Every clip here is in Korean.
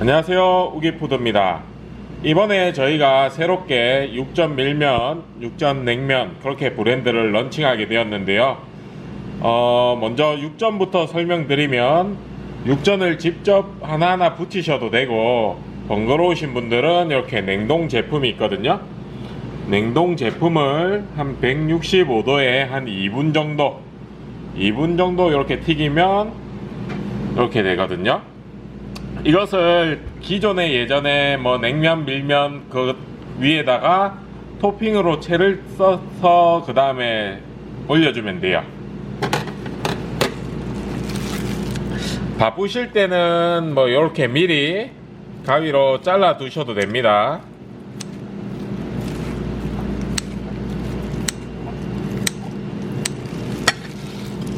안녕하세요, 우기푸드입니다. 이번에 저희가 새롭게 육전 밀면, 육전 냉면 그렇게 브랜드를 런칭하게 되었는데요. 먼저 육전부터 설명드리면, 육전을 직접 하나하나 붙이셔도 되고, 번거로우신 분들은 이렇게 냉동 제품이 있거든요. 냉동 제품을 한 165도에 한 2분 정도 이렇게 튀기면 이렇게 되거든요. 이것을 기존에 예전에 뭐 냉면, 밀면 그 위에다가 토핑으로 채를 써서 그 다음에 올려주면 돼요. 바쁘실 때는 뭐 이렇게 미리 가위로 잘라 두셔도 됩니다.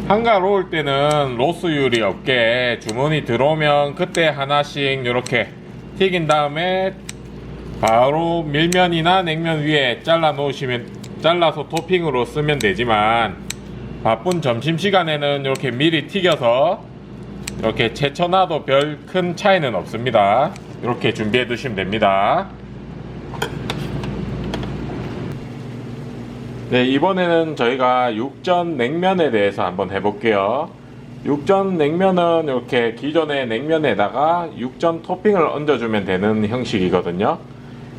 한가로울 때는 로스율이 없게 주문이 들어오면 그때 하나씩 이렇게 튀긴 다음에 바로 밀면이나 냉면 위에 잘라서 토핑으로 쓰면 되지만, 바쁜 점심시간에는 이렇게 미리 튀겨서 이렇게 채쳐놔도 별 큰 차이는 없습니다. 이렇게 준비해 두시면 됩니다. 네, 이번에는 저희가 육전 냉면에 대해서 한번 해볼게요. 육전 냉면은 이렇게 기존의 냉면에다가 육전 토핑을 얹어주면 되는 형식이거든요.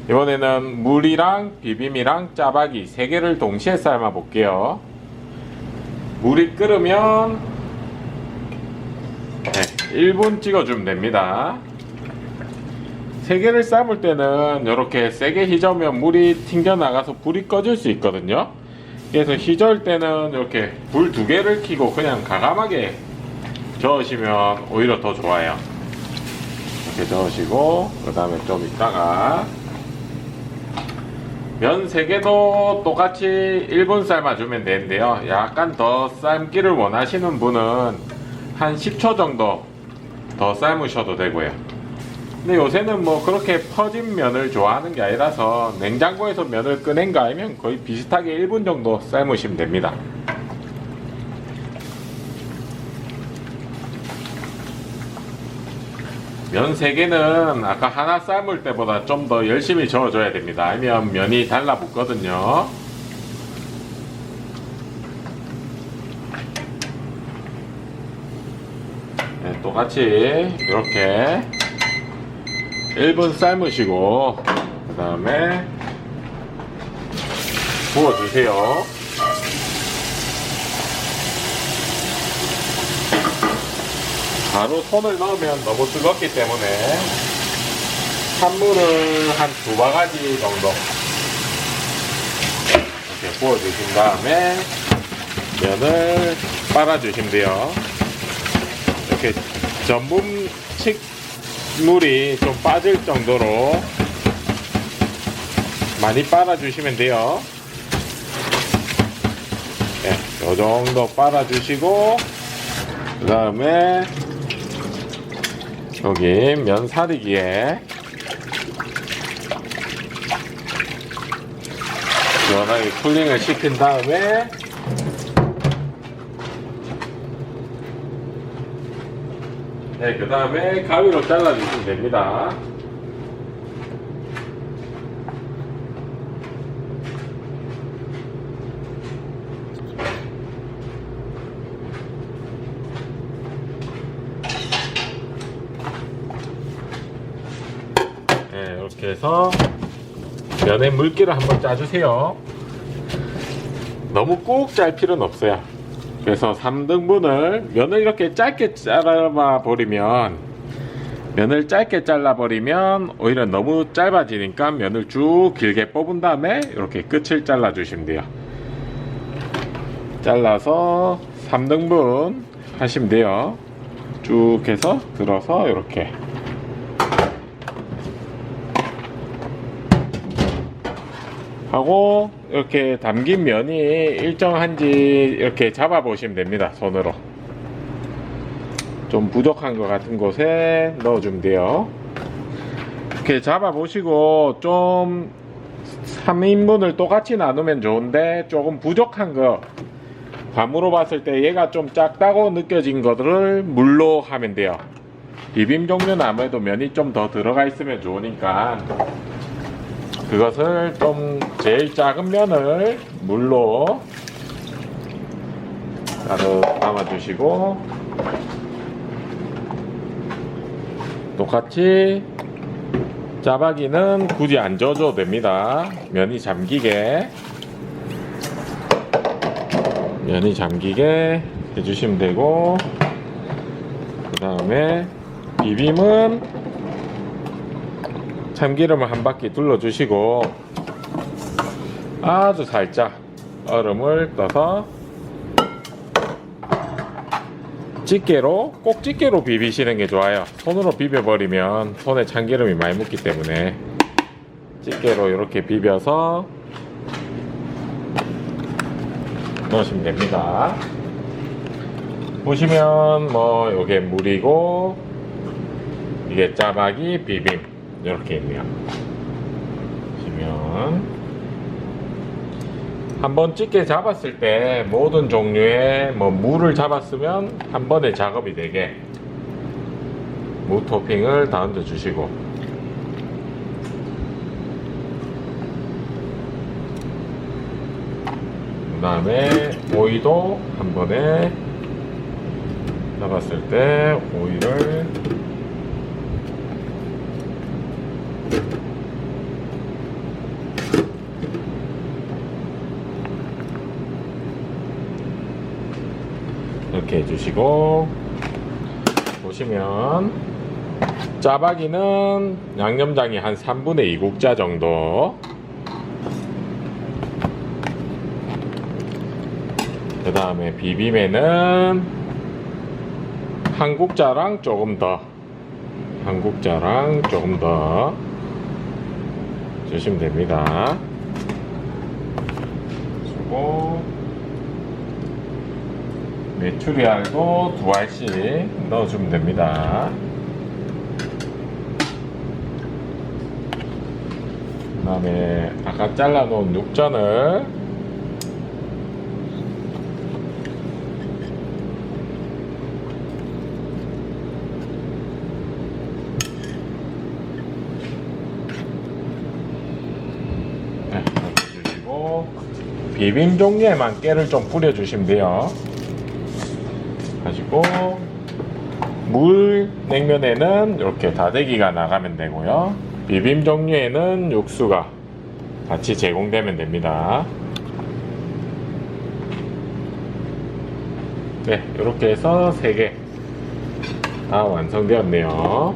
이번에는 물이랑 비빔이랑 짜박이 3개를 동시에 삶아 볼게요. 물이 끓으면 1분 찍어주면 됩니다. 3개를 삶을 때는 이렇게 세게 휘저으면 물이 튕겨나가서 불이 꺼질 수 있거든요. 그래서 휘저을 때는 이렇게 불 2개를 켜고 그냥 가감하게 저으시면 오히려 더 좋아요. 이렇게 저으시고 그 다음에 좀 있다가 면 3개도 똑같이 1분 삶아주면 되는데요. 약간 더 삶기를 원하시는 분은 한 10초 정도 더 삶으셔도 되고요. 근데 요새는 뭐 그렇게 퍼진 면을 좋아하는 게 아니라서 냉장고에서 면을 꺼낸 거 아니면 거의 비슷하게 1분 정도 삶으시면 됩니다. 면 3개는 아까 하나 삶을 때보다 좀 더 열심히 저어줘야 됩니다. 아니면 면이 달라붙거든요. 네, 똑같이 이렇게 1분 삶으시고 그 다음에 부어주세요. 바로 손을 넣으면 너무 뜨겁기 때문에 찬물을 한 2바가지 정도 이렇게 부어주신 다음에 면을 빨아주시면 돼요. 이렇게 물이 좀 빠질 정도로 많이 빨아주시면 돼요. 네, 요 정도 빨아주시고 그 다음에 여기 면 사리기에 시원하게 쿨링을 시킨 다음에 네, 그 다음에 가위로 잘라주시면 됩니다. 네, 이렇게 해서 면에 물기를 한번 짜주세요. 너무 꾹 짤 필요는 없어요. 그래서 3등분을 면을 이렇게 짧게 잘라버리면 오히려 너무 짧아지니까 면을 쭉 길게 뽑은 다음에 이렇게 끝을 잘라 주시면 돼요. 잘라서 3등분 하시면 돼요. 쭉 해서 들어서 이렇게 하고 이렇게 담긴 면이 일정한지 이렇게 잡아 보시면 됩니다. 손으로 좀 부족한 것 같은 곳에 넣어주면 돼요. 이렇게 잡아 보시고 좀 3인분을 똑같이 나누면 좋은데 조금 부족한 거, 감으로 봤을 때 얘가 좀 작다고 느껴진 것들을 물로 하면 돼요. 비빔 종류는 아무래도 면이 좀 더 들어가 있으면 좋으니까 그것을 좀 제일 작은 면을 물로 따로 담아주시고, 똑같이 짜박이는 굳이 안 저어줘도 됩니다. 면이 잠기게 해주시면 되고, 그 다음에 비빔은 참기름을 한 바퀴 둘러주시고 아주 살짝 얼음을 떠서 꼭 집게로 비비시는 게 좋아요. 손으로 비벼버리면 손에 참기름이 많이 묻기 때문에 집게로 이렇게 비벼서 넣으시면 됩니다. 보시면 뭐 요게 물이고 이게 짜박이 비빔 이렇게 있네요. 보시면 한번 집게 잡았을 때 모든 종류의 뭐 무를 잡았으면 한 번에 작업이 되게 무 토핑을 다 얹어 주시고, 그 다음에 오이도 한 번에 잡았을 때 오이를 이렇게 해주시고, 보시면 짜박이는 양념장이 한 3분의 2국자 정도, 그 다음에 비빔에는 한 국자랑 조금 더 주시면 됩니다. 그리고 메추리알도 2알씩 넣어주면 됩니다. 그 다음에 아까 잘라놓은 육전을 넣어주시고, 비빔 종류에만 깨를 좀 뿌려주시면 돼요. 가지고 물 냉면에는 이렇게 다대기가 나가면 되고요. 비빔 종류에는 육수가 같이 제공되면 됩니다. 네, 이렇게 해서 3개 다 완성되었네요.